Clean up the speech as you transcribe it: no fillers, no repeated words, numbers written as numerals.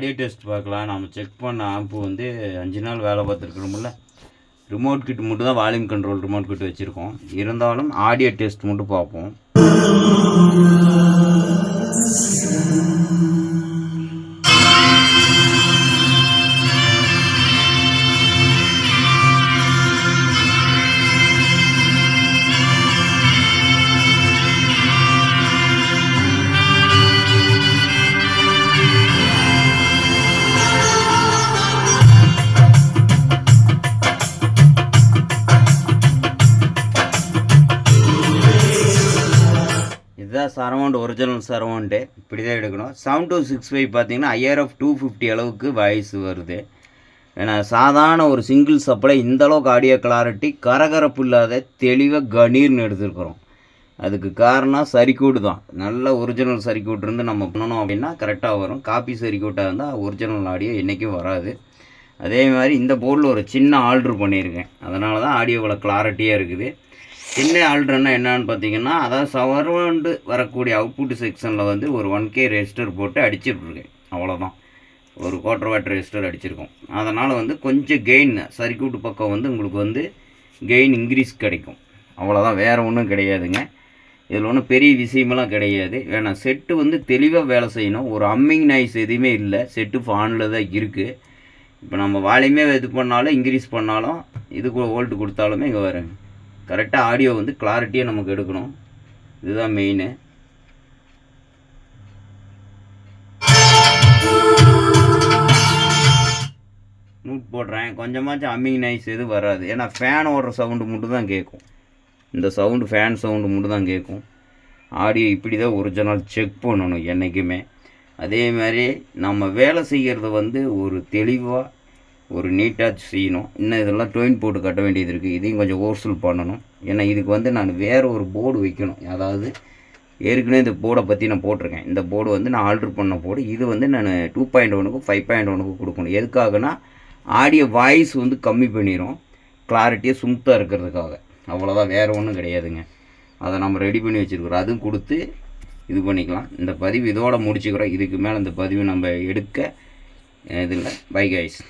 Audio test பார்க்கலாம். நம்ம check பண்ண ஆம்பு வந்து 5 நாள் வேலை பார்த்துருக்கணும்ல. ரிமோட் கிட் மட்டும் தான் வால்யூம் கண்ட்ரோல் ரிமோட் கிட் வச்சுருக்கோம். இருந்தாலும் ஆடியோ டெஸ்ட் மட்டும் பார்ப்போம். இதுதான் சரவுண்ட், ஒரிஜினல் சரவுண்டு. இப்படி தான் எடுக்கணும். 7265 பார்த்தீங்கன்னா IRF 250 அளவுக்கு வாய்ஸ் வருது. ஏன்னா சாதாரண ஒரு சிங்கிள் சப்ளை இந்தளவுக்கு ஆடியோ கிளாரிட்டி கரகரப்பு இல்லாத தெளிவாக கணீர்னு எடுத்துருக்குறோம். அதுக்கு காரணம் சர்க்யூட் தான். நல்ல ஒரிஜினல் சர்க்யூட் இருந்து நம்ம பண்ணணும் அப்படின்னா கரெக்டாக வரும். காப்பி சர்க்யூட்டாக இருந்தால் ஒரிஜினல் ஆடியோ என்றைக்கும் வராது. அதே மாதிரி இந்த போர்டில் ஒரு சின்ன ஆல்ட்ரு பண்ணியிருக்கேன். அதனால தான் ஆடியோ இவ்வளோ கிளாரிட்டியாக இருக்குது. சின்ன ஆல்ட்ருன்னா என்னன்னு பார்த்தீங்கன்னா, அதாவது சரவுண்டு வரக்கூடிய அவுட்புட் செக்ஷனில் வந்து ஒரு 1K ரெஜிஸ்டர் போட்டு அடிச்சிட்ருக்கேன். அவ்வளோதான். ஒரு 1/4 வாட் ரெஜிஸ்டர் அடிச்சிருக்கோம். அதனால் வந்து கொஞ்சம் கெயின் சர்க்யூட் பக்கம் வந்து உங்களுக்கு வந்து கெயின் இன்க்ரீஸ் கிடைக்கும். அவ்வளோதான், வேறு ஒன்றும் கிடையாதுங்க. இதில் ஒன்றும் பெரிய விஷயமெல்லாம் கிடையாது. ஏன்னா செட்டு வந்து தெளிவாக வேலை செய்யணும். ஒரு அம்மிங் நாய்ஸ் எதுவுமே இல்லை. செட்டு ஆனில் தான் இருக்குது. இப்போ நம்ம வால்யூமே இது பண்ணாலும் இன்க்ரீஸ் பண்ணாலும் இதுக்கு வோல்ட் கொடுத்தாலுமே இங்கே வருங்க. கரெக்டாக ஆடியோ வந்து கிளாரிட்டியாக நமக்கு எடுக்கணும். இதுதான் மெயின். நூட் போடுறேன். கொஞ்சமாச்சும் அம்மிங் நாய்ஸ் எதுவும் வராது. ஏன்னா ஃபேன் ஓடுற சவுண்டு மட்டும் தான் கேட்கும். இந்த சவுண்டு ஃபேன் சவுண்டு மட்டும் தான் கேட்கும். ஆடியோ இப்படி தான் ஒரிஜினல் செக் பண்ணணும் என்றைக்குமே. அதே மாதிரி நம்ம வேலை செய்கிறது வந்து ஒரு தெளிவாக ஒரு நீட்டாக செய்யணும். இன்னும் இதெல்லாம் டொயின் போட்டு கட்ட வேண்டியது இருக்குது. இதையும் கொஞ்சம் ஓர்சல் பண்ணணும். ஏன்னா இதுக்கு வந்து நான் வேறு ஒரு போர்டு வைக்கணும். அதாவது ஏற்கனவே இந்த போர்டை பற்றி நான் போட்டிருக்கேன். இந்த போர்டு வந்து நான் ஆல்ட்ரு பண்ண போர்டு. இது வந்து நான் 2.1க்கும் 5.1க்கும் கொடுக்கணும். எதுக்காகனா ஆடியோ வாய்ஸ் வந்து கம்மி பண்ணிடும், கிளாரிட்டியாக ஸ்மூத்தாக இருக்கிறதுக்காக. அவ்வளோதான், வேறு ஒன்றும் கிடையாதுங்க. அதை நம்ம ரெடி பண்ணி வச்சுருக்குறோம். அதுவும் கொடுத்து இது பண்ணிக்கலாம். இந்த பதிவு இதோடு முடிச்சுக்கிறோம். இதுக்கு மேலே இந்த பதிவு நம்ம எடுக்க இதில்லை. Bye guys.